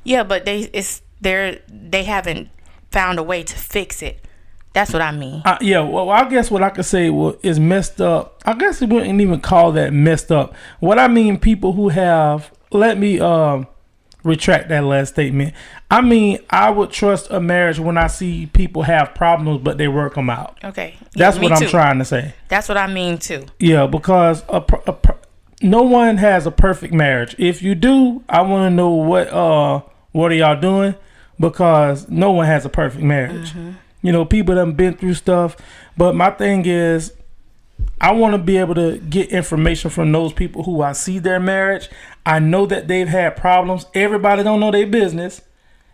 Yeah, but they haven't found a way to fix it. That's what I mean. Yeah, well, I guess what I could say is messed up. I guess it wouldn't even call that messed up. What I mean, people who have, let me retract that last statement. I mean, I would trust a marriage when I see people have problems, but they work them out. Okay. That's Yeah, what me I'm too. trying to say. That's what I mean too. Yeah, because no one has a perfect marriage. If you do, I want to know what are y'all doing, because no one has a perfect marriage. Mm-hmm. You know, people that have been through stuff. But my thing is, I want to be able to get information from those people who I see their marriage. I know that they've had problems. Everybody don't know their business.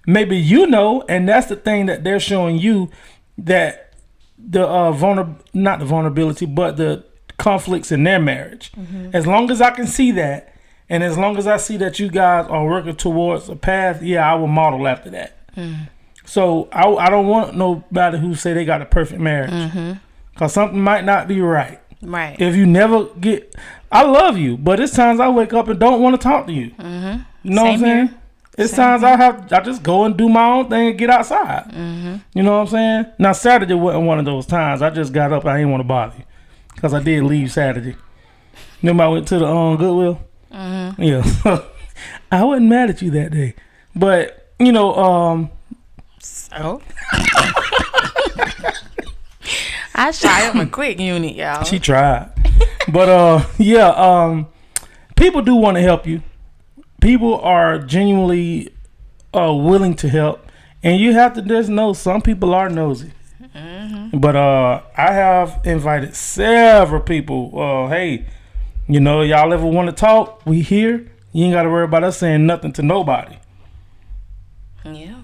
Maybe you know, and that's the thing that they're showing you, that the not the vulnerability, but the conflicts in their marriage. Mm-hmm. As long as I can see that, and as long as I see that you guys are working towards a path, yeah, I will model after that. Mm. So I don't want nobody who say they got a perfect marriage, because something might not be right. Right. If you never get, I love you, but it's times I wake up and don't want to talk to you. Mm-hmm. You know what I'm saying? It's times I just go and do my own thing and get outside. Mm-hmm. You know what I'm saying? Now Saturday wasn't one of those times. I just got up. I didn't want to bother you, because I did leave Saturday. Remember I went to the Goodwill. Mm-hmm. Yeah. I wasn't mad at you that day, but you know. So I shy up a quick unit, y'all. She tried. But people do want to help you. People are genuinely willing to help, and you have to just know some people are nosy. Mm-hmm. But I have invited several people. Hey, you know, y'all ever want to talk? We here. You ain't got to worry about us saying nothing to nobody. Yeah.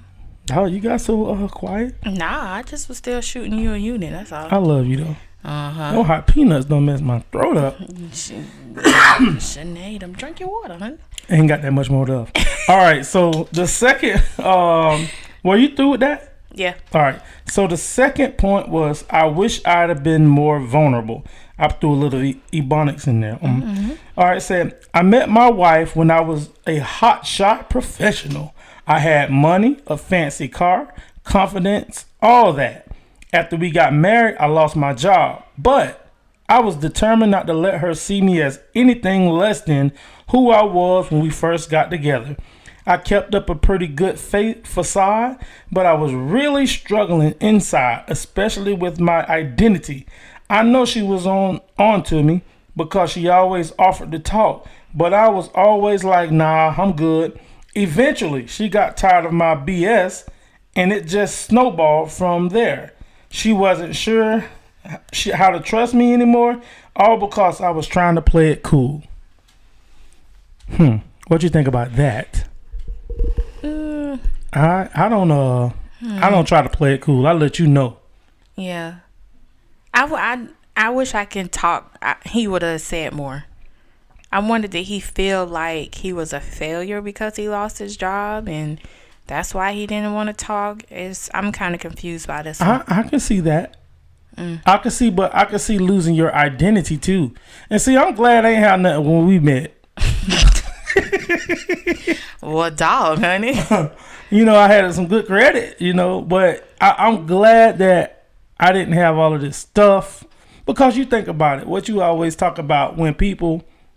Oh, you got so quiet? Nah, I just was still shooting you a unit. That's all. I love you though. Uh-huh. Hot peanuts don't mess my throat up. Sinead, them drink your water, honey. Ain't got that much more left. All right, so the second, were you through with that? Yeah. All right, so the second point was, I wish I'd have been more vulnerable. I threw a little ebonics in there. Mm-hmm. All right, said, I met my wife when I was a hotshot professional. I had money, a fancy car, confidence, all that. After we got married, I lost my job, but I was determined not to let her see me as anything less than who I was when we first got together. I kept up a pretty good facade, but I was really struggling inside, especially with my identity. I know she was on to me because she always offered to talk, but I was always like, nah, I'm good. Eventually, she got tired of my BS, and it just snowballed from there. She wasn't sure how to trust me anymore, all because I was trying to play it cool. What you think about that? I don't try to play it cool. I let you know. Yeah. I wish I can talk. He would have said more. I wondered, did he feel like he was a failure because he lost his job and that's why he didn't want to talk? I'm kind of confused by this one. I can see that. I can see losing your identity too. And see, I'm glad I ain't had nothing when we met. Well, dog, honey. You know, I had some good credit, you know, but I'm glad that I didn't have all of this stuff, because you think about it. What you always talk about when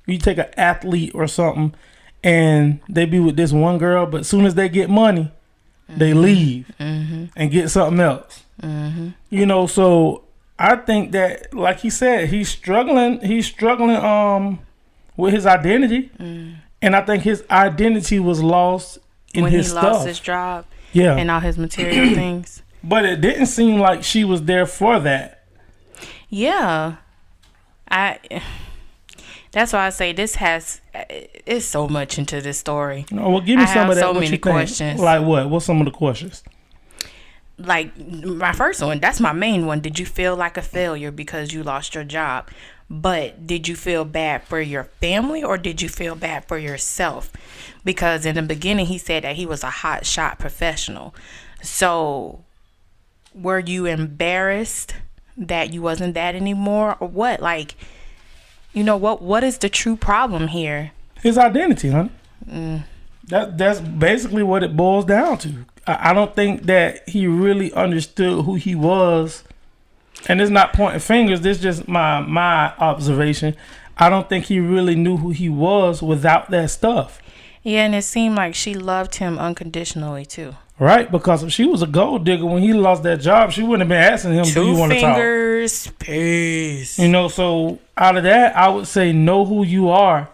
you take an athlete or something and they be with this one girl, but as soon as they get money, they leave and get something else. You know, so I think that, like he said, he's struggling with his identity. And I think his identity was lost in his stuff. When he lost his job, and all his material things. But it didn't seem like she was there for that. Yeah. That's why I say it's so much into this story. No, well, give me some of that. So many questions. Like what? What's some of the questions? Like my first one, that's my main one. Did you feel like a failure because you lost your job? But did you feel bad for your family, or did you feel bad for yourself? Because in the beginning, he said that he was a hot shot professional. So were you embarrassed that you wasn't that anymore, or what? Like, you know, what is the true problem here? His identity, honey. That's basically what it boils down to. I don't think that he really understood who he was, and it's not pointing fingers. This is just my observation. I don't think he really knew who he was without that stuff. Yeah, and it seemed like she loved him unconditionally too. Right, because if she was a gold digger when he lost that job, she wouldn't have been asking him, "Do you want to talk?" 2 fingers, peace. You know, so out of that, I would say know who you are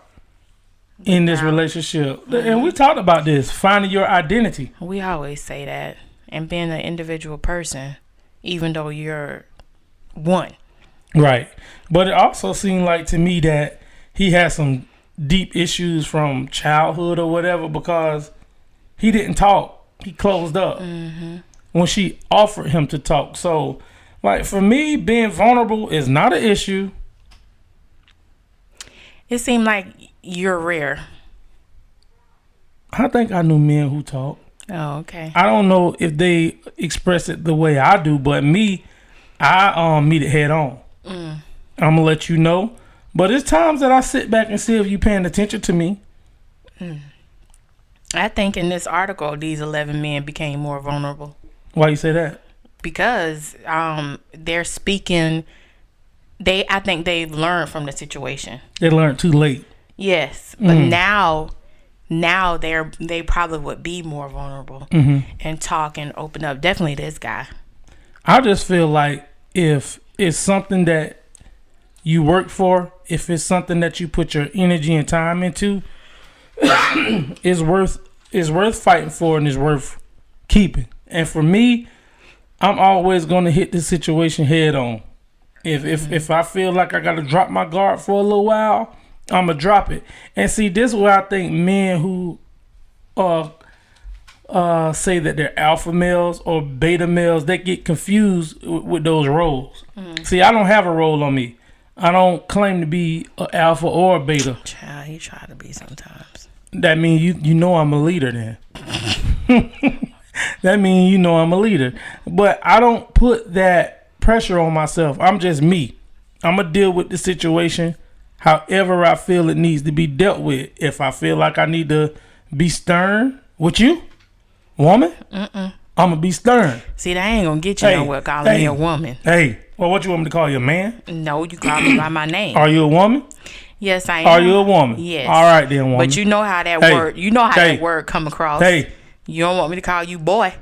in this relationship. And we talked about this, finding your identity. We always say that, and being an individual person, even though you're one. Right, but it also seemed like to me that he had some deep issues from childhood or whatever, because he didn't talk. He closed up when she offered him to talk. So, like, for me, being vulnerable is not an issue. It seemed like you're rare. I think I knew men who talk. Oh, okay. I don't know if they express it the way I do, but me, I meet it head on. I'm gonna let you know. But it's times that I sit back and see if you paying attention to me. I think in this article, these 11 men became more vulnerable. Why you say that? Because they're speaking. I think they've learned from the situation. They learned too late. Yes, but now they probably would be more vulnerable and talk and open up. Definitely this guy. I just feel like if it's something that you work for, if it's something that you put your energy and time into, it's worth fighting for, and it's worth keeping. And for me, I'm always going to hit this situation head on. If I feel like I got to drop my guard for a little while, I'm gonna drop it. And see, this is where I think men who say that they're alpha males or beta males, they get confused with those roles. See, I don't have a role on me. I don't claim to be an alpha or a beta. Child, he try to be sometimes. That means you know I'm a leader then. That means you know I'm a leader. But I don't put that pressure on myself. I'm just me. I'm going to deal with the situation however I feel it needs to be dealt with. If I feel like I need to be stern with you, woman, I'm going to be stern. See, that ain't going to get you nowhere calling me a woman. Hey, well, what you want me to call you, a man? No, you call me by my name. Are you a woman? Yes, I am. Are you a woman? Yes. All right, then, woman. But you know how that word, that word come across. Hey. You don't want me to call you boy.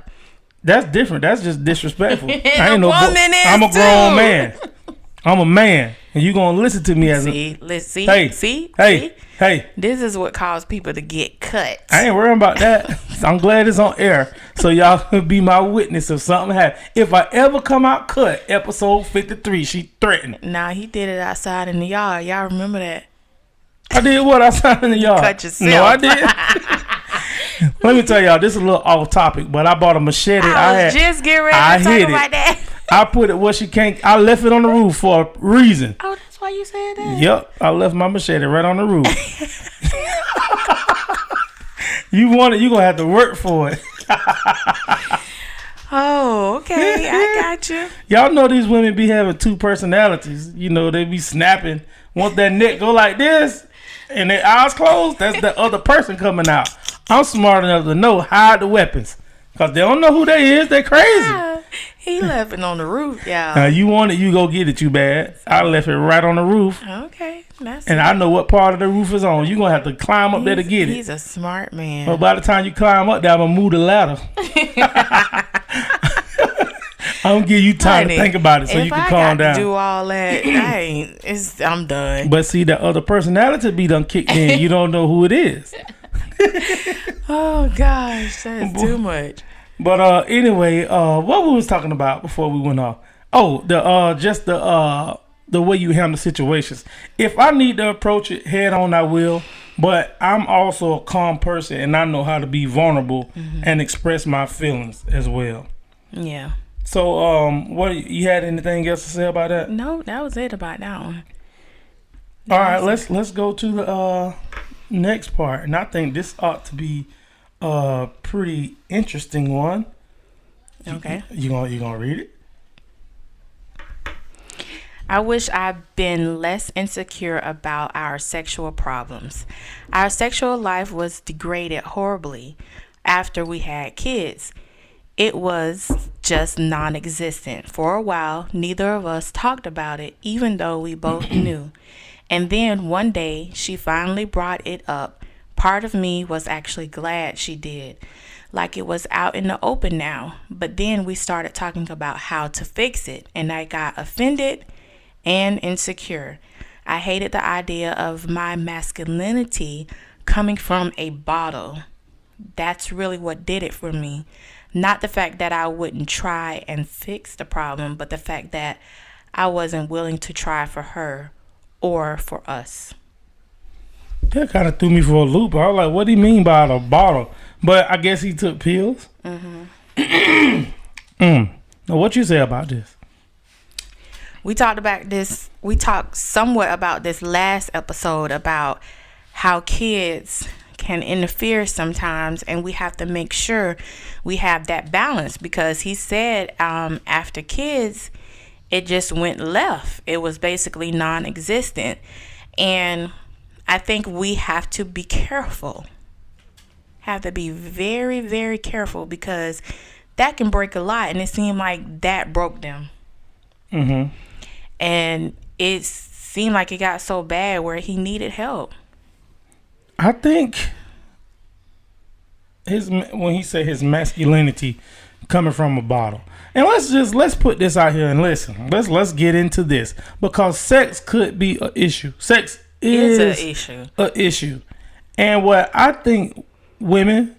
That's different. That's just disrespectful. I ain't no woman I'm a grown man. I'm a man. And you gonna listen to me as see. This is what caused people to get cut. I ain't worrying about that. I'm glad it's on air, so y'all can be my witness if something happens. If I ever come out cut, episode 53, she threatened. Nah, he did it outside in the yard. Y'all remember that? I did what outside in the yard? Cut yourself. No, I did. Let me tell y'all, this is a little off topic, but I bought a machete. I was just getting ready to talk about that. I put it where she can't. I left it on the roof for a reason. Oh, that's why you said that? Yep, I left my machete right on the roof. You want it, you gonna have to work for it. Oh, okay, I got you. Y'all know these women be having two personalities. You know, they be snapping. Once that neck go like this and their eyes closed, that's the other person coming out. I'm smart enough to know hide the weapons, because they don't know who they is. They crazy. He left it on the roof, y'all. Now, you want it, you go get it, you bad. I left it right on the roof. Okay, I know what part of the roof is on. You going to have to climb up there to get it. He's a smart man. But by the time you climb up there, I'm going to move the ladder. I'm going to give you time to think about it so you can calm down. If I got to do all that, I'm done. But see, the other personality be done kicked in. You don't know who it is. Oh, gosh, that's too much. But anyway, what we was talking about before we went off? Oh, the way you handle situations. If I need to approach it head on, I will. But I'm also a calm person, and I know how to be vulnerable and express my feelings as well. Yeah. So, what you had anything else to say about that? No, that was it about that one. All right, let's go to the next part, and I think this ought to be a pretty interesting one. Okay. You gonna read it? I wish I'd been less insecure about our sexual problems. Our sexual life was degraded horribly after we had kids. It was just non existent. For a while, neither of us talked about it, even though we both knew. And then one day, she finally brought it up. Part of me was actually glad she did, like it was out in the open now. But then we started talking about how to fix it, and I got offended and insecure. I hated the idea of my masculinity coming from a bottle. That's really what did it for me. Not the fact that I wouldn't try and fix the problem, but the fact that I wasn't willing to try for her or for us. That kind of threw me for a loop. I was like, what do you mean by the bottle? But I guess he took pills. Now, what you say about this? We talked about this. We talked somewhat about this last episode about how kids can interfere sometimes, and we have to make sure we have that balance, because he said after kids, it just went left. It was basically non-existent, and I think we have to be careful. Have to be very, very careful, because that can break a lot, and it seemed like that broke them. And it seemed like it got so bad where he needed help. I think when he said his masculinity coming from a bottle, and let's put this out here and listen. Let's get into this, because sex could be an issue. Sex is an issue, and what I think women,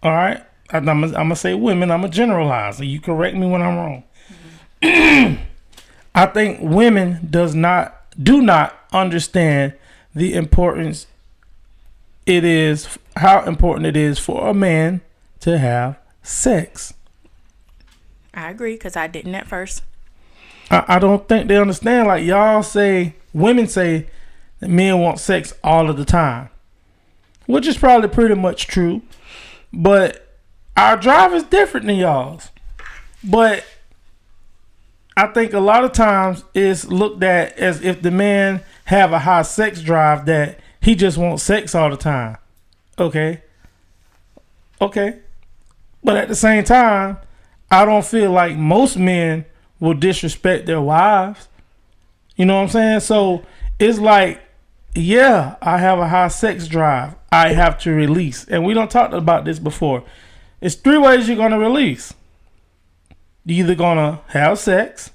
all right, I'm gonna say women. I'm gonna generalize. So you correct me when I'm wrong. I think women do not understand the importance how important it is for a man to have sex. I agree, because I didn't at first. I don't think they understand. Like women say that men want sex all of the time, which is probably pretty much true. But our drive is different than y'all's. But I think a lot of times it's looked at as if the man have a high sex drive, that he just wants sex all the time. Okay. But at the same time, I don't feel like most men will disrespect their wives. You know what I'm saying? So it's like, yeah, I have a high sex drive. I have to release. And we don't talk about this before. It's 3 ways you're going to release. You're either going to have sex.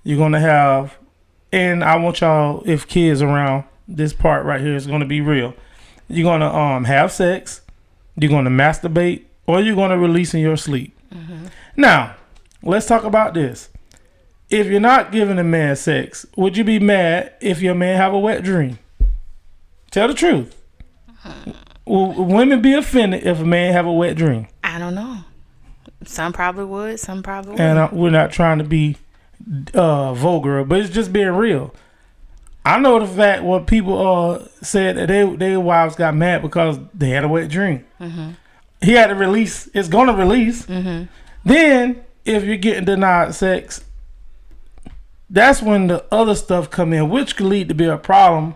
You're going to have, and I want y'all, if kids around, this part right here is going to be real. You're going to have sex. You're going to masturbate, or you're going to release in your sleep. Now, let's talk about this. If you're not giving a man sex, would you be mad if your man have a wet dream? Tell the truth. Will women be offended if a man have a wet dream? I don't know. Some probably would. Some probably wouldn't. And we're not trying to be vulgar, but it's just being real. I know the fact what people said that their wives got mad because they had a wet dream. He had to release. It's gonna release. Then if you're getting denied sex, that's when the other stuff come in, which could lead to be a problem.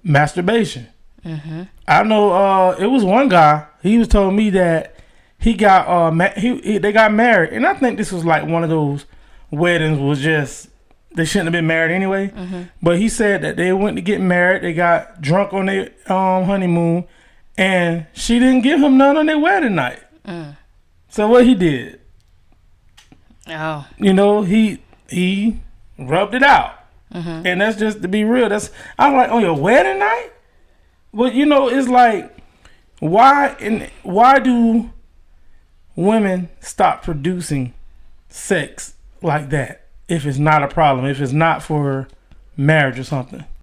Masturbation. I know it was one guy. He was telling me that he got they got married, and I think this was like one of those weddings was just, they shouldn't have been married anyway. But he said that they went to get married. They got drunk on their honeymoon, and she didn't give him none on their wedding night. So what he did? You know, he rubbed it out. And that's just to be real. I'm like, on your wedding night? Well, you know, it's like, why do women stop producing sex like that if it's not a problem, if it's not for marriage or something?